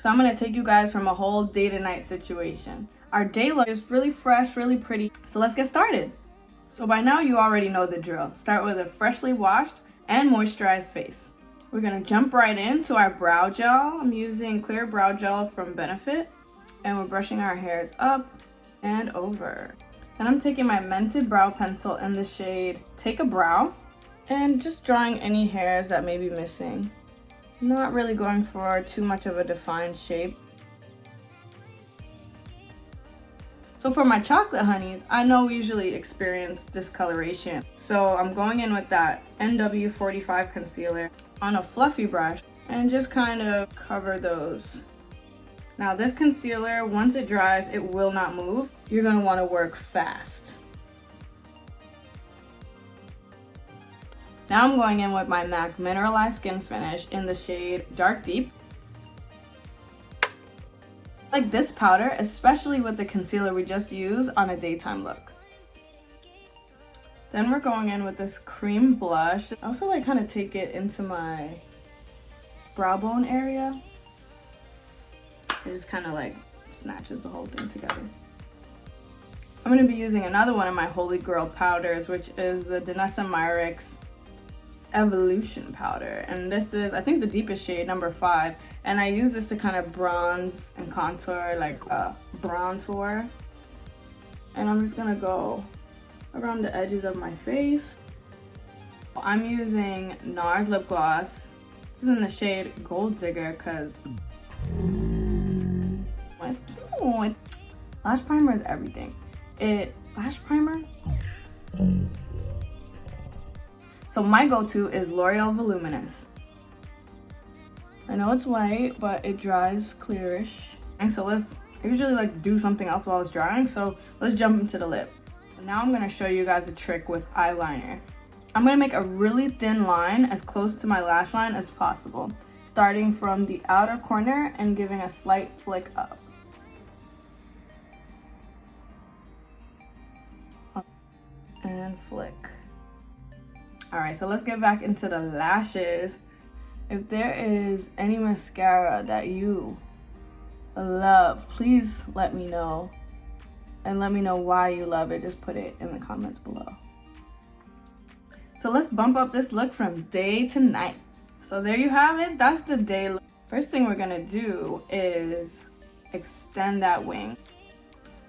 So I'm gonna take you guys from a whole day to night situation. Our day look is really fresh, really pretty. So let's get started. So by now you already know the drill. Start with a freshly washed and moisturized face. We're gonna jump right into our brow gel. I'm using clear brow gel from Benefit, and we're brushing our hairs up and over. Then I'm taking my Mented brow pencil in the shade Take a Brow and just drawing any hairs that may be missing. Not really going for too much of a defined shape. So for my chocolate honeys, I know we usually experience discoloration. So I'm going in with that NW45 concealer on a fluffy brush and just kind of cover those. Now this concealer, once it dries, it will not move. You're gonna wanna work fast. Now I'm going in with my MAC Mineralized Skin Finish in the shade Dark Deep. I like this powder, especially with the concealer we just used on a daytime look. Then we're going in with this cream blush. I also like kind of take it into my brow bone area. It just kind of like snatches the whole thing together. I'm going to be using another one of my Holy Grail powders, which is the Danessa Myricks Evolution powder, and this is, I think, the deepest shade, number 5, and I use this to kind of bronze and contour, like bronzer. And I'm just gonna go around the edges of my face. I'm using NARS lip gloss. This is in the shade Gold Digger because it's cute. Lash primer is everything. Lash primer. So my go-to is L'Oreal Voluminous. I know it's white, but it dries clearish. And so I usually like do something else while it's drying, so let's jump into the lip. So now I'm gonna show you guys a trick with eyeliner. I'm gonna make a really thin line as close to my lash line as possible, starting from the outer corner and giving a slight flick up. And flick. All right, so let's get back into the lashes. If there is any mascara that you love, please let me know. And let me know why you love it. Just put it in the comments below. So let's bump up this look from day to night. So there you have it. That's the day look. First thing we're gonna do is extend that wing.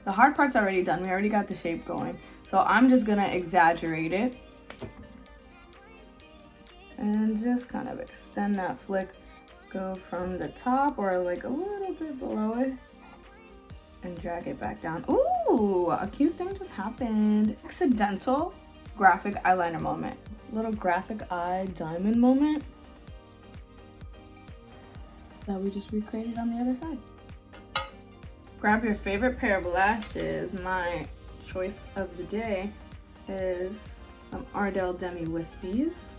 The hard part's already done. We already got the shape going. So I'm just gonna exaggerate it. And just kind of extend that flick, go from the top or like a little bit below it and drag it back down. Ooh, a cute thing just happened. Accidental graphic eyeliner moment. Little graphic eye diamond moment that we just recreated on the other side. Grab your favorite pair of lashes. My choice of the day is Ardell Demi Wispies.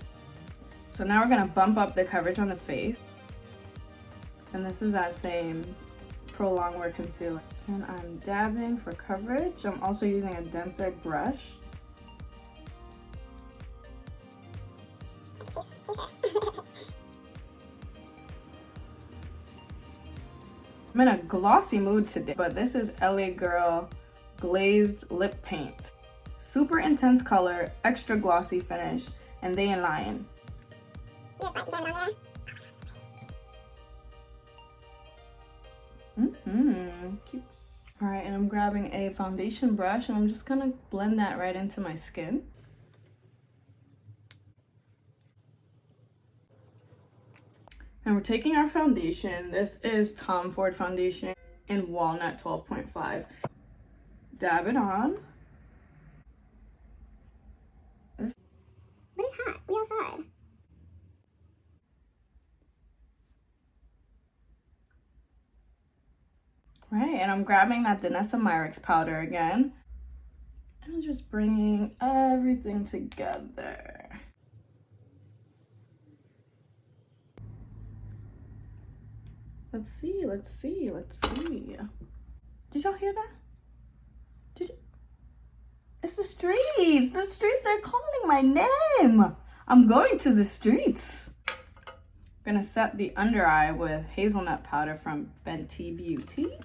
So now we're gonna bump up the coverage on the face. And this is that same Pro Longwear concealer. And I'm dabbing for coverage. I'm also using a denser brush. I'm in a glossy mood today, but this is LA Girl Glazed Lip Paint. Super intense color, extra glossy finish, and they in Lion. Cute. All right, and I'm grabbing a foundation brush and I'm just gonna blend that right into my skin. And we're taking our foundation. This is Tom Ford foundation in Walnut 12.5. Dab it on. But it's hot. We outside. Right, and I'm grabbing that Danessa Myricks powder again. And I'm just bringing everything together. Let's see. Did y'all hear that? Did you? It's the streets. The streets, they're calling my name. I'm going to the streets. I'm gonna set the under eye with hazelnut powder from Fenty Beauty.